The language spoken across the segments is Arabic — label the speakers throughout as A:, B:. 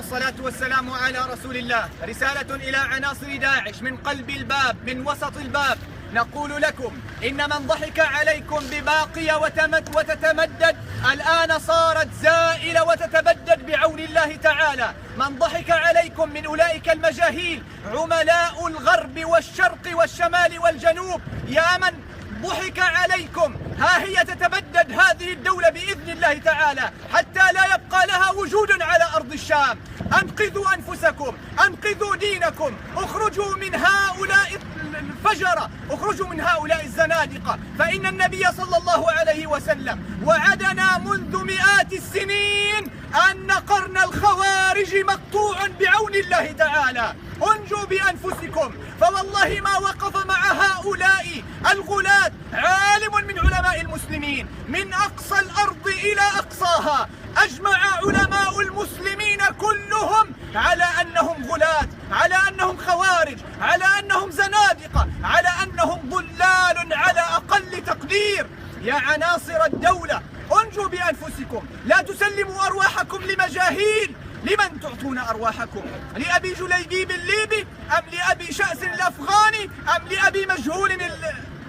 A: والصلاة والسلام على رسول الله. رسالة إلى عناصر داعش من قلب الباب، من وسط الباب، نقول لكم إن من ضحك عليكم بباقية وتتمدد الآن صارت زائلة وتتبدد بعون الله تعالى. من ضحك عليكم من أولئك المجاهيل عملاء الغرب والشرق والشمال والجنوب، يا من ضحك عليكم، ها هي تتبدد هذه الدولة بإذن الله تعالى حتى لا يبقى لها وجود على أرض الشام. أنقذوا أنفسكم، أنقذوا دينكم، اخرجوا من هؤلاء الفجرة، اخرجوا من هؤلاء الزنادقة، فإن النبي صلى الله عليه وسلم وعدنا منذ مئات السنين أن قرن الخوارج مقطوع بعون الله تعالى. انجوا بأنفسكم، فوالله ما وقف مع هؤلاء الغلاة عالم من علماء المسلمين من أقصى الأرض إلى أقصاها. أجمع علماء المسلمين كلهم على أنهم غلاة، على أنهم خوارج، على أنهم زنادقة، على أنهم ضلال على أقل تقدير. يا عناصر الدولة انجوا بأنفسكم، لا تسلموا أرواحكم لمجاهيل. لمن تعطون أرواحكم؟ لأبي جليبيب الليبي أم لأبي شأس الأفغاني أم لأبي مجهول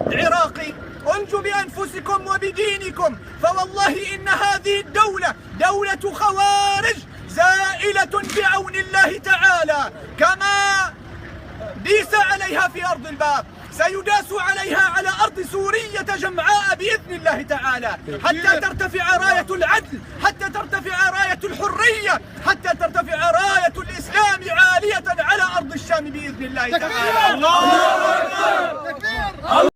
A: العراقي؟ انجوا بأنفسكم وبدينكم، فوالله إن هذه الدولة دولة خوارج زائلة بعون الله تعالى. كما ديس عليها في أرض الباب سيداس عليها على أرض سورية جمعاء بإذن الله تعالى، حتى ترتفع راية العدل، حتى ترتفع راية الحرية، حتى ترتفع راية الإسلام عالية على أرض الشام بإذن الله تعالى.